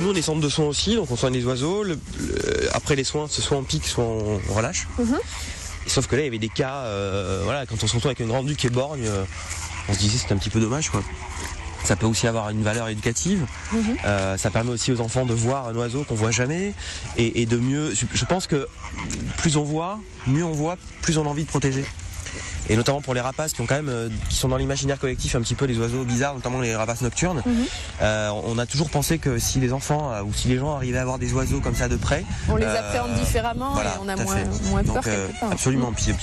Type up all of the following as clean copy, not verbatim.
nous on est centre de soins aussi, donc on soigne les oiseaux. Après les soins, c'est soit on pique, soit on relâche. Sauf que là il y avait des cas, quand on se retrouve avec une grande duque et borgne, on se disait c'est un petit peu dommage quoi. Ça peut aussi avoir une valeur éducative. Ça permet aussi aux enfants de voir un oiseau qu'on voit jamais et de mieux. Je pense que plus on voit, mieux on voit, plus on a envie de protéger. Et notamment pour les rapaces qui sont dans l'imaginaire collectif un petit peu les oiseaux bizarres, notamment les rapaces nocturnes. On a toujours pensé que si les enfants ou si les gens arrivaient à voir des oiseaux comme ça de près, on les appréhende différemment, voilà, et on a moins peur quelque part. Absolument. Puis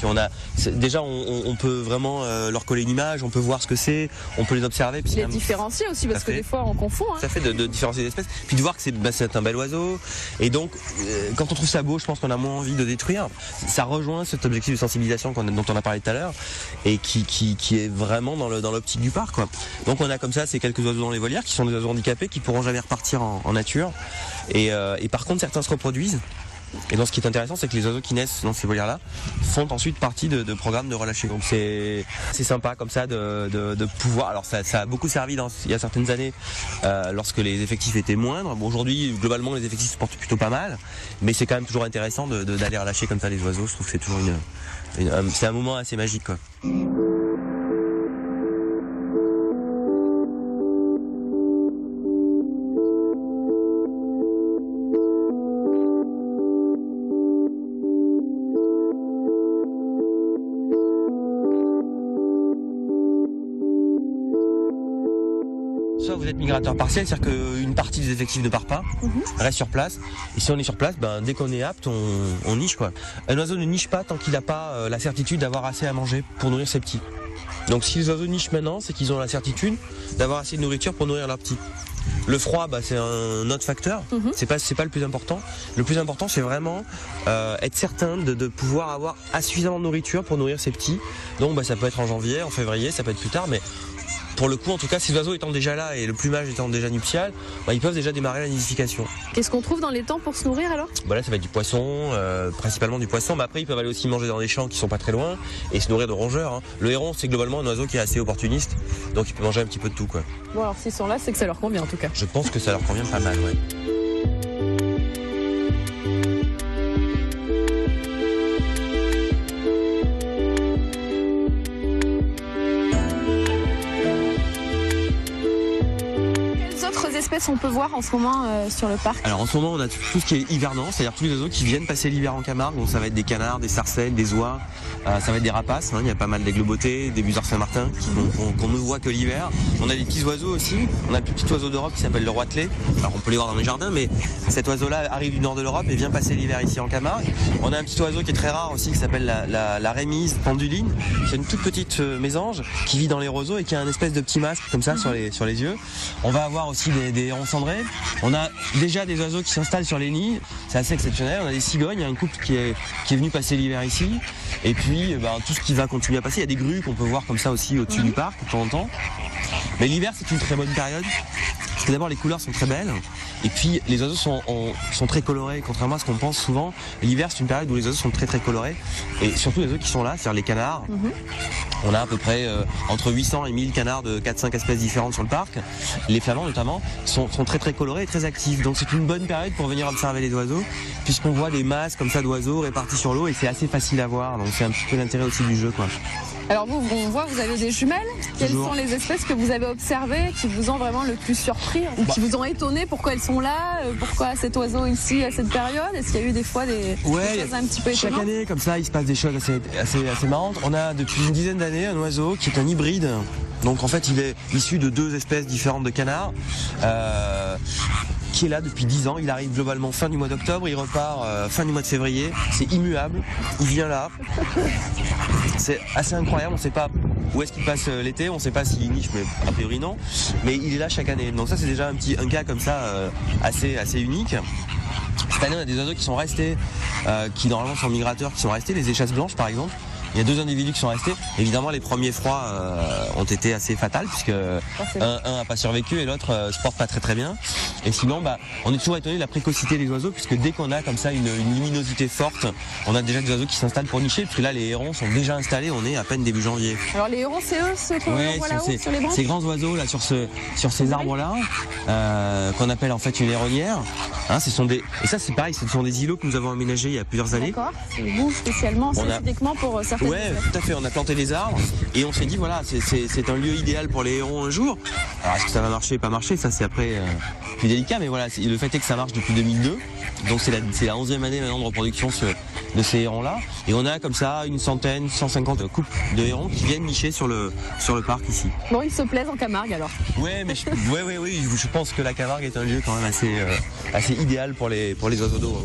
déjà on peut vraiment leur coller une image, on peut voir ce que c'est, on peut les observer. Puis les différencier aussi parce que des fois on confond. Ça fait de différencier les espèces, puis de voir que c'est un bel oiseau. Et donc quand on trouve ça beau, je pense qu'on a moins envie de détruire. Ça rejoint cet objectif de sensibilisation dont on a parlé tout à l'heure. Et qui est vraiment dans l'optique du parc quoi. Donc on a comme ça ces quelques oiseaux dans les volières qui sont des oiseaux handicapés qui pourront jamais repartir en nature et par contre certains se reproduisent. Et donc ce qui est intéressant c'est que les oiseaux qui naissent dans ces volières là font ensuite partie de programmes de relâcher. Donc c'est sympa comme ça de pouvoir. Alors ça a beaucoup servi il y a certaines années lorsque les effectifs étaient moindres. Bon, aujourd'hui globalement les effectifs se portent plutôt pas mal, mais c'est quand même toujours intéressant d'aller relâcher comme ça les oiseaux. Je trouve que c'est toujours c'est un moment assez magique quoi. Soit vous êtes migrateur partiel, c'est-à-dire qu'une partie des effectifs ne part pas, reste sur place. Et si on est sur place, dès qu'on est apte, on niche quoi. Un oiseau ne niche pas tant qu'il n'a pas la certitude d'avoir assez à manger pour nourrir ses petits. Donc si les oiseaux nichent maintenant, c'est qu'ils ont la certitude d'avoir assez de nourriture pour nourrir leurs petits. Le froid, c'est un autre facteur. C'est pas le plus important. Le plus important, c'est vraiment être certain de pouvoir avoir suffisamment de nourriture pour nourrir ses petits. Donc ça peut être en janvier, en février, ça peut être plus tard, mais pour le coup, en tout cas, ces oiseaux étant déjà là et le plumage étant déjà nuptial, ils peuvent déjà démarrer la nidification. Qu'est-ce qu'on trouve dans les temps pour se nourrir alors ? Là, ça va être du poisson, principalement du poisson. Mais après, ils peuvent aller aussi manger dans des champs qui sont pas très loin et se nourrir de rongeurs. Le héron, c'est globalement un oiseau qui est assez opportuniste, donc il peut manger un petit peu de tout, quoi. Bon, alors s'ils sont là, c'est que ça leur convient en tout cas. Je pense que ça leur convient pas mal, ouais. Espèces on peut voir en ce moment sur le parc? Alors en ce moment on a tout ce qui est hivernant, c'est-à-dire tous les oiseaux qui viennent passer l'hiver en Camargue. Donc ça va être des canards, des sarcelles, des oies, ça va être des rapaces, il y a pas mal d'aigles-bottées, des busards Saint-Martin qu'on ne voit que l'hiver. On a des petits oiseaux aussi, on a le plus petit oiseau d'Europe qui s'appelle le roitelet. Alors on peut les voir dans les jardins, mais cet oiseau-là arrive du nord de l'Europe et vient passer l'hiver ici en Camargue. On a un petit oiseau qui est très rare aussi qui s'appelle la rémise penduline. C'est une toute petite mésange qui vit dans les roseaux et qui a un espèce de petit masque comme ça sur les yeux. On va avoir aussi des hérons cendrés. On a déjà des oiseaux qui s'installent sur les nids, c'est assez exceptionnel. On a des cigognes, il y a un couple qui est venu passer l'hiver ici. Et puis tout ce qui va continuer à passer, il y a des grues qu'on peut voir comme ça aussi au-dessus du parc de temps en temps. Mais l'hiver c'est une très bonne période, parce que d'abord les couleurs sont très belles, et puis les oiseaux sont très colorés, contrairement à ce qu'on pense souvent. L'hiver c'est une période où les oiseaux sont très très colorés, et surtout les oiseaux qui sont là, c'est-à-dire les canards. On a à peu près entre 800 et 1000 canards de 4-5 espèces différentes sur le parc. Les flamands notamment sont très très colorés et très actifs. Donc c'est une bonne période pour venir observer les oiseaux, puisqu'on voit des masses comme ça d'oiseaux répartis sur l'eau et c'est assez facile à voir. Donc c'est un petit peu l'intérêt aussi du jeu, quoi. Alors on voit vous avez des jumelles. Quelles sont les espèces que vous avez observées qui vous ont vraiment le plus surpris ou qui vous ont étonné? Pourquoi elles sont là? Pourquoi cet oiseau ici à cette période? Est-ce qu'il y a eu des fois des choses un petit peu étonnantes? Chaque année comme ça il se passe des choses assez marrantes. On a depuis une dizaine d'années un oiseau qui est un hybride. Donc en fait il est issu de deux espèces différentes de canards. Qui est là depuis 10 ans, il arrive globalement fin du mois d'octobre, il repart fin du mois de février, c'est immuable, il vient là, c'est assez incroyable, on ne sait pas où est-ce qu'il passe l'été, on ne sait pas s'il niche, mais a priori non, mais il est là chaque année, donc ça c'est déjà un cas comme ça assez unique. Cette année on a des oiseaux qui sont restés, qui normalement sont migrateurs, qui sont restés, les échasses blanches par exemple. Il y a deux individus qui sont restés. Évidemment, les premiers froids ont été assez fatals puisque un n'a pas survécu et l'autre se porte pas très très bien. Et sinon, on est toujours étonné de la précocité des oiseaux, puisque dès qu'on a comme ça une luminosité forte, on a déjà des oiseaux qui s'installent pour nicher, puisque là les hérons sont déjà installés, on est à peine début janvier. Alors les hérons, c'est eux ceux qu'on voit là-haut sur les branches? Ces grands oiseaux là sur ces arbres-là, qu'on appelle en fait une héronnière. Hein, et ça c'est pareil, ce sont des îlots que nous avons aménagés il y a plusieurs années. D'accord, c'est vous spécialement, spécifiquement pour certaines espèces. Ouais, tout à fait, on a planté des arbres et on s'est dit voilà, c'est un lieu idéal pour les hérons un jour. Alors est-ce que ça va marcher, pas marcher, ça c'est après plus délicat, mais voilà, le fait est que ça marche depuis 2002. Donc c'est la 11e année maintenant de reproduction de ces hérons-là. Et on a comme ça une centaine, 150 couples de hérons qui viennent nicher sur le parc ici. Bon, ils se plaisent en Camargue alors. Ouais, mais je pense que la Camargue est un lieu quand même assez idéal pour les oiseaux d'eau.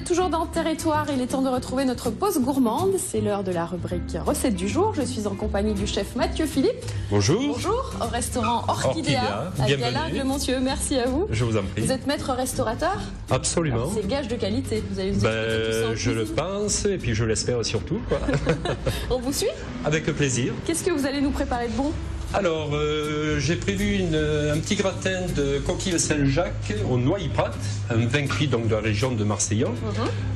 Toujours dans Territoire, il est temps de retrouver notre pause gourmande. C'est l'heure de la rubrique recette du jour. Je suis en compagnie du chef Mathieu Philippe. Bonjour. Bonjour, au restaurant Orchidea à Galargues-le-Montieu. Merci à vous. Je vous en prie. Vous êtes maître restaurateur? Absolument. C'est gage de qualité. Vous allez vous expliquer tout ça. Je le pense et puis je l'espère surtout. Quoi. On vous suit? Avec plaisir. Qu'est-ce que vous allez nous préparer de bon? Alors, j'ai prévu un petit gratin de coquilles Saint-Jacques au noix prat, un vin cuit donc de la région de Marseillan,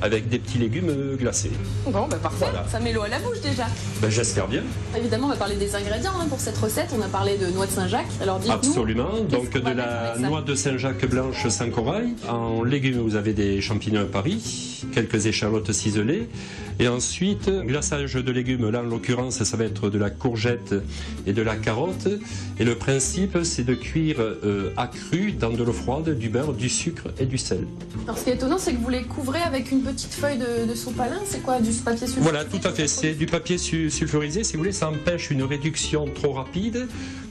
avec des petits légumes glacés. Bon, parfait, voilà. Ça met l'eau à la bouche déjà. J'espère bien. Évidemment, on va parler des ingrédients pour cette recette. On a parlé de noix de Saint-Jacques. Alors dites-nous. Absolument, donc de la noix de Saint-Jacques blanche sans corail. En légumes, vous avez des champignons à Paris, quelques échalotes ciselées. Et ensuite, glaçage de légumes, là en l'occurrence, ça va être de la courgette et de la carotte. Et le principe, c'est de cuire à cru dans de l'eau froide, du beurre, du sucre et du sel. Alors ce qui est étonnant, c'est que vous les couvrez avec une petite feuille de sopalin. C'est quoi, du papier sulfurisé? Voilà, tout à fait. C'est du papier sulfurisé. Si vous voulez, ça empêche une réduction trop rapide.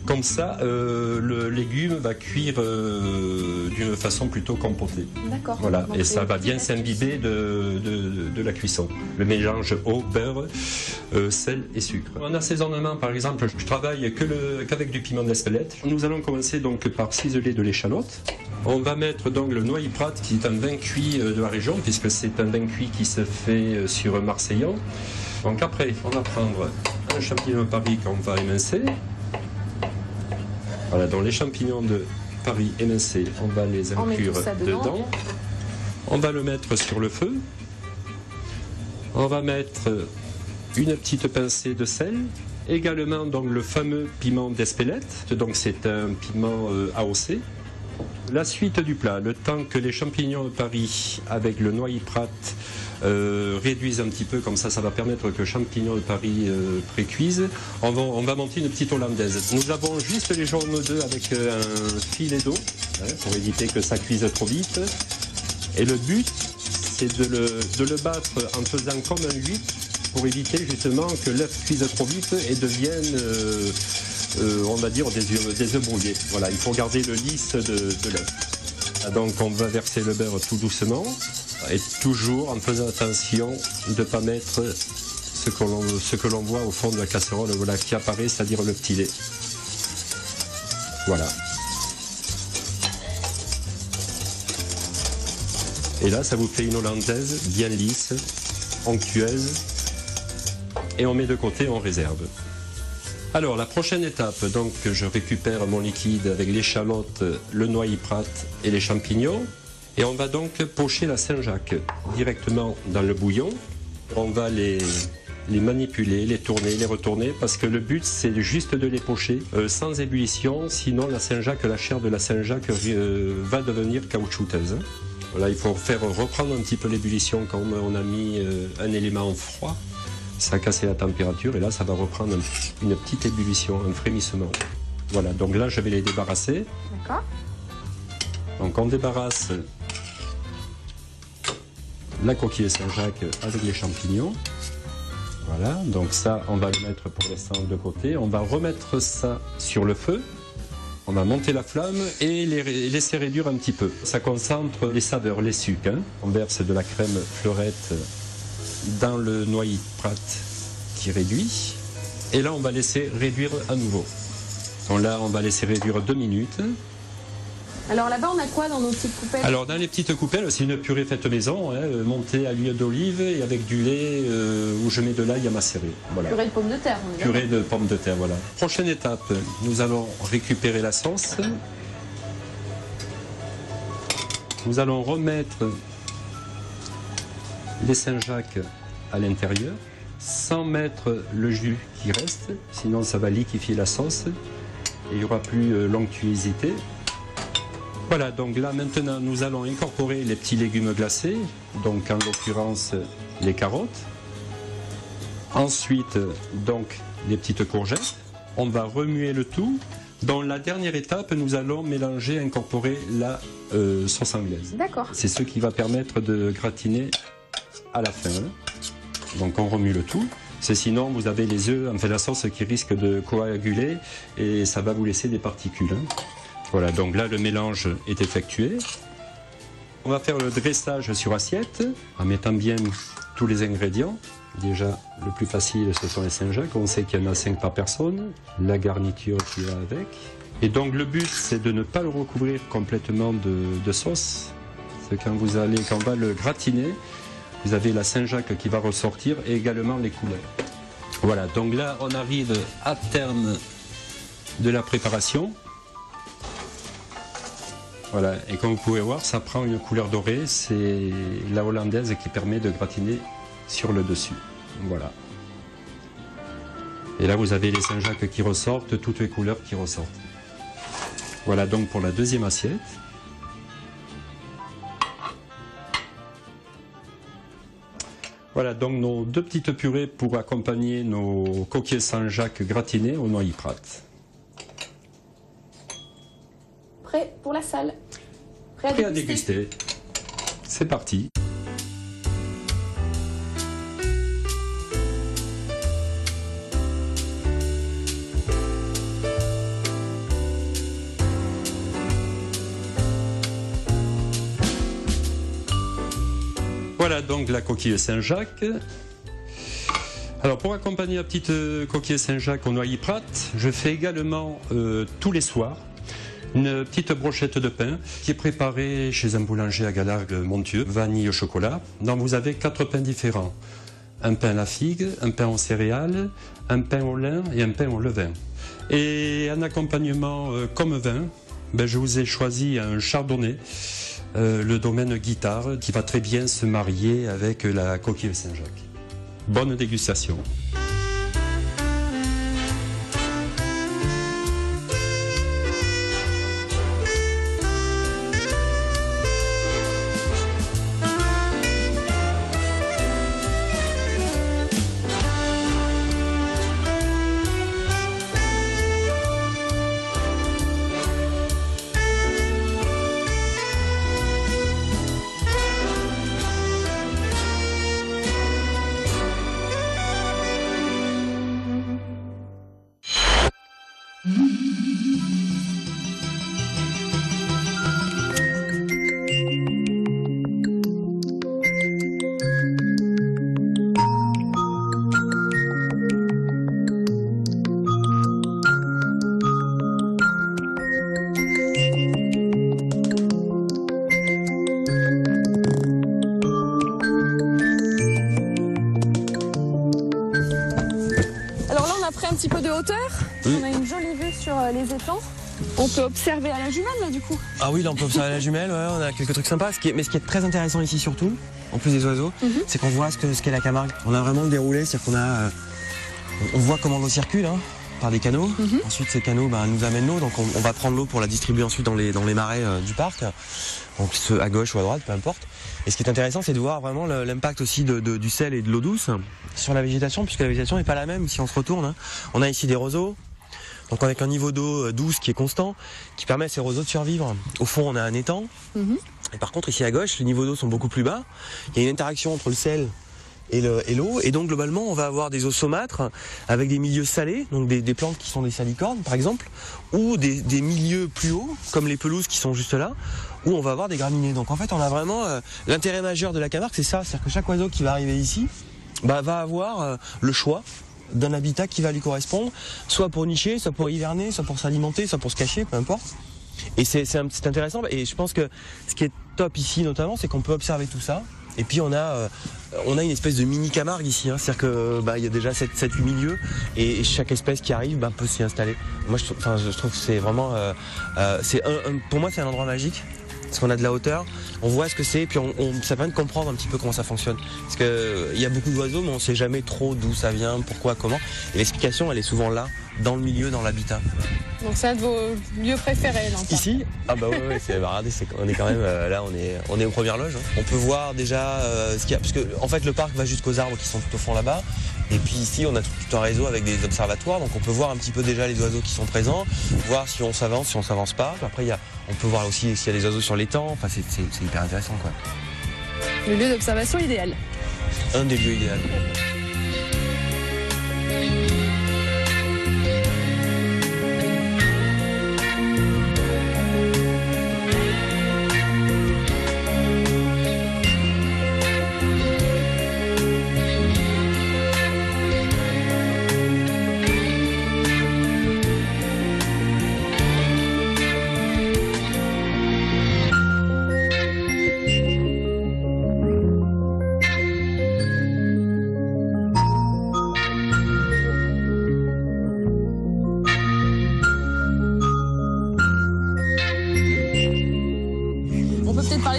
Comme ça, le légume va cuire d'une façon plutôt compotée. D'accord. Voilà, donc et ça va bien s'imbiber de la cuisson. Le mélange eau, beurre, sel et sucre. En assaisonnement, par exemple, je travaille qu'avec du piment d'Espelette. Nous allons commencer donc par ciseler de l'échalote. On va mettre donc le noix prat, qui est un vin cuit de la région, puisque c'est un vin cuit qui se fait sur Marseillan. Donc après, on va prendre un champignon de Paris qu'on va émincer. Voilà, donc les champignons de Paris émincés, on va les inclure dedans. On va le mettre sur le feu. On va mettre une petite pincée de sel. Également donc le fameux piment d'Espelette. Donc c'est un piment AOC. La suite du plat, le temps que les champignons de Paris avec le noix prat réduisent un petit peu, comme ça va permettre que champignons de Paris précuisent. On va monter une petite hollandaise. Nous avons juste les jaunes d'œufs avec un filet d'eau pour éviter que ça cuise trop vite. Et le but, c'est de le battre en faisant comme un 8 pour éviter justement que l'œuf cuise trop vite et devienne on va dire des œufs brouillés. Voilà, il faut garder le lisse de l'œuf. Donc on va verser le beurre tout doucement et toujours en faisant attention de ne pas mettre ce que l'on voit au fond de la casserole, voilà, qui apparaît, c'est-à-dire le petit lait. Voilà. Et là, ça vous fait une hollandaise bien lisse, onctueuse. Et on met de côté, on réserve. Alors, la prochaine étape, donc, je récupère mon liquide avec l'échalote, le noix prat et les champignons. Et on va donc pocher la Saint-Jacques directement dans le bouillon. On va les manipuler, les tourner, les retourner, parce que le but, c'est juste de les pocher sans ébullition. Sinon, la Saint-Jacques, la chair de la Saint-Jacques va devenir caoutchouteuse. Voilà, il faut faire reprendre un petit peu l'ébullition comme on a mis un élément froid. Ça a cassé la température et là ça va reprendre une petite ébullition, un frémissement. Voilà, donc là je vais les débarrasser. D'accord. Donc on débarrasse la coquille Saint-Jacques avec les champignons. Voilà, donc ça on va le mettre pour l'instant de côté. On va remettre ça sur le feu. On va monter la flamme et les laisser réduire un petit peu. Ça concentre les saveurs, les sucs. On verse de la crème fleurette dans le noyer de Prat qui réduit. Et là, on va laisser réduire à nouveau. Donc là, on va laisser réduire 2 minutes. Alors là-bas, on a quoi dans nos petites coupelles? Alors dans les petites coupelles, c'est une purée faite maison, montée à l'huile d'olive et avec du lait où je mets de l'ail à macérer. Voilà. Purée de pommes de terre. On est Purée de pommes de terre, voilà. Prochaine étape, nous allons récupérer la sauce. Nous allons remettre les Saint-Jacques à l'intérieur, sans mettre le jus qui reste, sinon ça va liquéfier la sauce et il n'y aura plus l'onctuosité. Voilà, donc là maintenant nous allons incorporer les petits légumes glacés, donc en l'occurrence les carottes. Ensuite, donc les petites courgettes. On va remuer le tout. Dans la dernière étape, nous allons mélanger, incorporer la sauce anglaise. D'accord. C'est ce qui va permettre de gratiner à la fin. Donc on remue le tout. C'est sinon vous avez les œufs, enfin la sauce qui risque de coaguler et ça va vous laisser des particules. Voilà, donc là le mélange est effectué. On va faire le dressage sur assiette en mettant bien tous les ingrédients. Déjà, le plus facile, ce sont les Saint-Jacques. On sait qu'il y en a 5 par personne. La garniture qui va avec. Et donc le but, c'est de ne pas le recouvrir complètement de sauce. C'est quand on va le gratiner, vous avez la Saint-Jacques qui va ressortir et également les couleurs. Voilà, donc là, on arrive à terme de la préparation. Voilà, et comme vous pouvez voir, ça prend une couleur dorée. C'est la hollandaise qui permet de gratiner sur le dessus. Voilà. Et là, vous avez les Saint-Jacques qui ressortent, toutes les couleurs qui ressortent. Voilà donc pour la deuxième assiette. Voilà donc nos 2 petites purées pour accompagner nos coquilles Saint-Jacques gratinés au noyer Prat. Prêt pour la salle. Prêt à déguster. C'est parti. Voilà donc la coquille Saint-Jacques. Alors pour accompagner la petite coquille Saint-Jacques au noyer Prat, je fais également tous les soirs une petite brochette de pain qui est préparée chez un boulanger à Galargues-Montieu, vanille au chocolat. Donc vous avez 4 pains différents. Un pain à la figue, un pain aux céréales, un pain au lin et un pain au levain. Et un accompagnement comme vin, je vous ai choisi un chardonnay, le domaine guitare, qui va très bien se marier avec la coquille Saint-Jacques. Bonne dégustation. Un petit peu de hauteur, on a une jolie vue sur les étangs. On peut observer à la jumelle là du coup. Ah oui, là on peut observer à la jumelle, ouais, on a quelques trucs sympas. Mais ce qui est très intéressant ici surtout, en plus des oiseaux, c'est qu'on voit ce qu'est la Camargue. On a vraiment le déroulé, c'est-à-dire qu'on a, on voit comment l'eau circule par des canaux. Ensuite ces canaux nous amènent l'eau, donc on va prendre l'eau pour la distribuer ensuite dans les marais du parc. Donc à gauche ou à droite, peu importe. Et ce qui est intéressant, c'est de voir vraiment l'impact aussi du sel et de l'eau douce sur la végétation, puisque la végétation n'est pas la même si on se retourne. On a ici des roseaux, donc avec un niveau d'eau douce qui est constant, qui permet à ces roseaux de survivre. Au fond, on a un étang. Et par contre, ici à gauche, les niveaux d'eau sont beaucoup plus bas. Il y a une interaction entre le sel et l'eau. Et donc globalement, on va avoir des eaux saumâtres avec des milieux salés, donc des plantes qui sont des salicornes par exemple, ou des milieux plus hauts, comme les pelouses qui sont juste là, où on va avoir des graminées. Donc en fait, on a vraiment l'intérêt majeur de la Camargue, c'est ça, c'est-à-dire que chaque oiseau qui va arriver ici va avoir le choix d'un habitat qui va lui correspondre, soit pour nicher, soit pour hiverner, soit pour s'alimenter, soit pour se cacher, peu importe. Et c'est intéressant, et je pense que ce qui est top ici notamment, c'est qu'on peut observer tout ça. Et puis on a une espèce de mini Camargue ici, hein. C'est-à-dire que il y a déjà 7-8 milieux et chaque espèce qui arrive peut s'y installer. Moi je trouve que c'est vraiment pour moi c'est un endroit magique. Parce qu'on a de la hauteur, on voit ce que c'est, puis ça permet de comprendre un petit peu comment ça fonctionne. Parce que il y a beaucoup d'oiseaux, mais on sait jamais trop d'où ça vient, pourquoi, comment. Et l'explication, elle est souvent là, dans le milieu, dans l'habitat. Donc c'est un de vos lieux préférés, là. Ici, ouais, regardez, on est quand même là, on est aux premières loges. Hein. On peut voir déjà ce qu'il y a, parce que en fait le parc va jusqu'aux arbres qui sont tout au fond là-bas. Et puis ici, on a tout un réseau avec des observatoires, donc on peut voir un petit peu déjà les oiseaux qui sont présents, voir si on s'avance, si on s'avance pas. Puis après, on peut voir aussi s'il y a des oiseaux sur l'étang. Enfin, c'est hyper intéressant, quoi. Le lieu d'observation idéal. Un des lieux idéaux.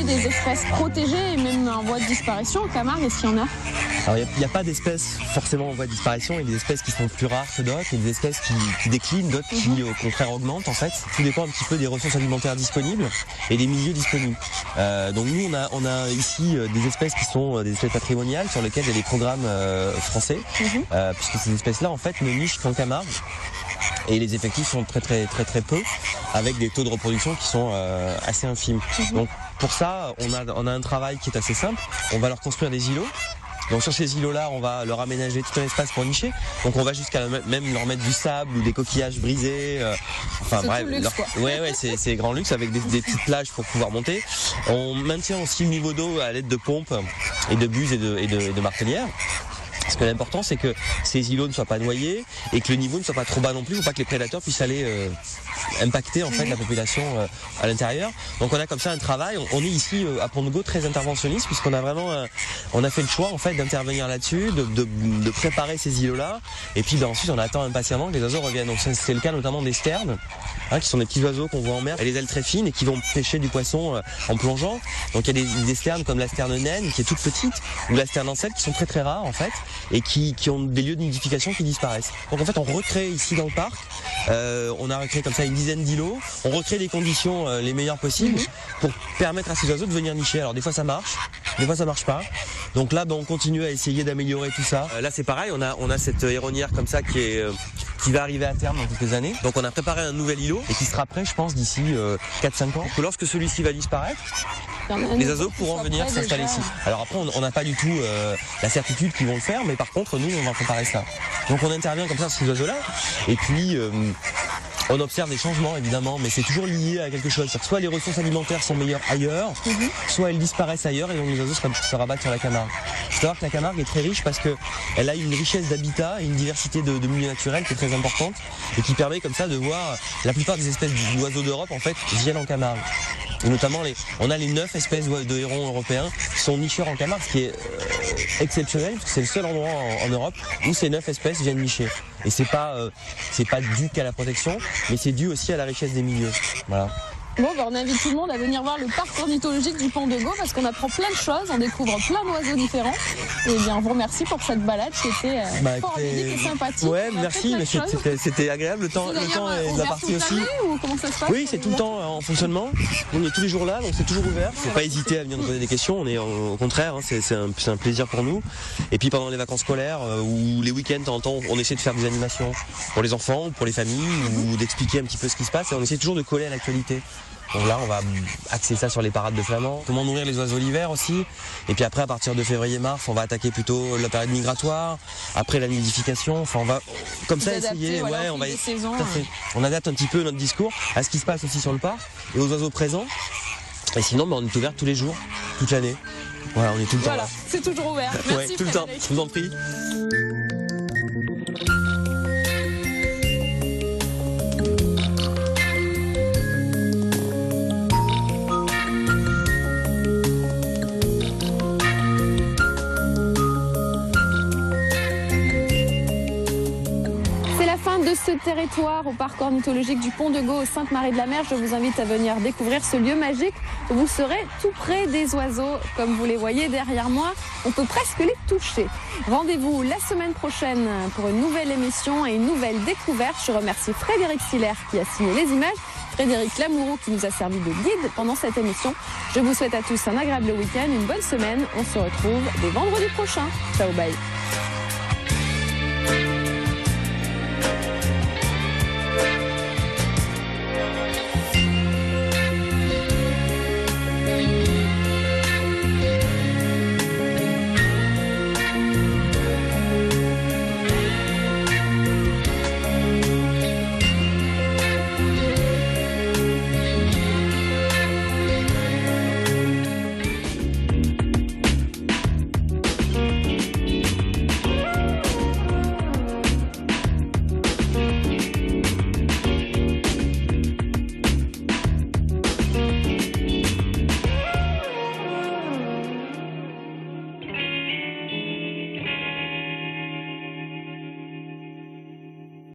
Des espèces protégées et même en voie de disparition en Camargue, est-ce qu'il y en a? Alors il n'y a pas d'espèces forcément en voie de disparition, il y a des espèces qui sont plus rares que d'autres, il y a des espèces qui déclinent, d'autres qui au contraire augmentent en fait. Tout dépend un petit peu des ressources alimentaires disponibles et des milieux disponibles. Donc nous on a ici des espèces qui sont des espèces patrimoniales sur lesquelles il y a des programmes français, puisque ces espèces-là en fait ne nichent qu'en Camargue. Et les effectifs sont très peu, avec des taux de reproduction qui sont assez infimes. Donc pour ça, on a un travail qui est assez simple. On va leur construire des îlots. Donc sur ces îlots-là, on va leur aménager tout un espace pour nicher. Donc on va jusqu'à même leur mettre du sable ou des coquillages brisés. Enfin bref, c'est grand luxe avec des petites plages pour pouvoir monter. On maintient aussi le niveau d'eau à l'aide de pompes et de buses et de martelières. Parce que l'important c'est que ces îlots ne soient pas noyés et que le niveau ne soit pas trop bas non plus, pour pas que les prédateurs puissent aller impacter en fait la population à l'intérieur. Donc on a comme ça un travail. On est ici à Pont de Gau très interventionniste, puisqu'on a vraiment on a fait le choix en fait d'intervenir là-dessus, de préparer ces îlots-là, et puis ensuite on attend impatiemment que les oiseaux reviennent. Donc c'est le cas notamment des sternes, qui sont des petits oiseaux qu'on voit en mer, et les ailes très fines et qui vont pêcher du poisson en plongeant. Donc il y a des sternes comme la sterne naine qui est toute petite, ou la sterne ancêtre qui sont très rares en fait, et qui ont des lieux de nidification qui disparaissent. Donc en fait on recrée ici dans le parc, on a recréé comme ça une dizaine d'îlots, on recrée des conditions les meilleures possibles pour permettre à ces oiseaux de venir nicher. Alors des fois ça marche, des fois ça marche pas. Donc là on continue à essayer d'améliorer tout ça. Là c'est pareil, on a cette héronnière comme ça qui va arriver à terme dans quelques années. Donc on a préparé un nouvel îlot et qui sera prêt je pense d'ici 4-5 ans. Donc, lorsque celui-ci va disparaître, les oiseaux pourront venir s'installer ici. Alors après on n'a pas du tout la certitude qu'ils vont le faire, mais par contre nous on va préparer ça. Donc on intervient comme ça sur ces oiseaux-là, et puis on observe des changements évidemment, mais c'est toujours lié à quelque chose. Soit les ressources alimentaires sont meilleures ailleurs, soit elles disparaissent ailleurs, et donc les oiseaux se rabattent sur la Camargue. Il faut savoir que la Camargue est très riche parce qu'elle a une richesse d'habitat et une diversité de milieux naturels qui est très importante, et qui permet comme ça de voir la plupart des espèces d'oiseaux d'Europe en fait viennent en Camargue. Et notamment on a les 9 espèces de hérons européens qui sont nicheurs en Camargue, ce qui est exceptionnel, parce que c'est le seul endroit en Europe où ces 9 espèces viennent nicher. Et c'est pas dû qu'à la protection, mais c'est dû aussi à la richesse des milieux. Voilà. Bon, on invite tout le monde à venir voir le parc ornithologique du Pont de Gau, parce qu'on apprend plein de choses, on découvre plein d'oiseaux différents. Et bien, on vous remercie pour cette balade qui était fort ludique et sympathique. Ouais, merci, mais c'était agréable. Le temps est de la partie aussi. Ou comment ça se passe? Oui, c'est tout le temps en fonctionnement. On est tous les jours là, donc c'est toujours ouvert. Faut pas hésiter à venir nous poser des questions. On est au contraire, c'est un plaisir pour nous. Et puis pendant les vacances scolaires ou les week-ends, de temps en temps, on essaie de faire des animations pour les enfants ou pour les familles, ou d'expliquer un petit peu ce qui se passe. Et on essaie toujours de coller à l'actualité. Donc là, on va axer ça sur les parades de flamands. Comment nourrir les oiseaux l'hiver aussi. Et puis après, à partir de février-mars, on va attaquer plutôt la période migratoire. Après la nidification, enfin on va comme ça essayer. Voilà, on va saisons, tout à fait. On adapte un petit peu notre discours à ce qui se passe aussi sur le parc et aux oiseaux présents. Et sinon, on est ouvert tous les jours, toute l'année. Voilà, on est tout le temps là. C'est toujours ouvert. Merci, tout le temps. Je vous en prie. De ce territoire au parc ornithologique du Pont de Gau, Sainte-Marie-de-la-Mer, je vous invite à venir découvrir ce lieu magique où vous serez tout près des oiseaux. Comme vous les voyez derrière moi, on peut presque les toucher. Rendez-vous la semaine prochaine pour une nouvelle émission et une nouvelle découverte. Je remercie Frédéric Siller qui a signé les images, Frédéric Lamoureux qui nous a servi de guide pendant cette émission. Je vous souhaite à tous un agréable week-end, une bonne semaine. On se retrouve dès vendredi prochain. Ciao, bye.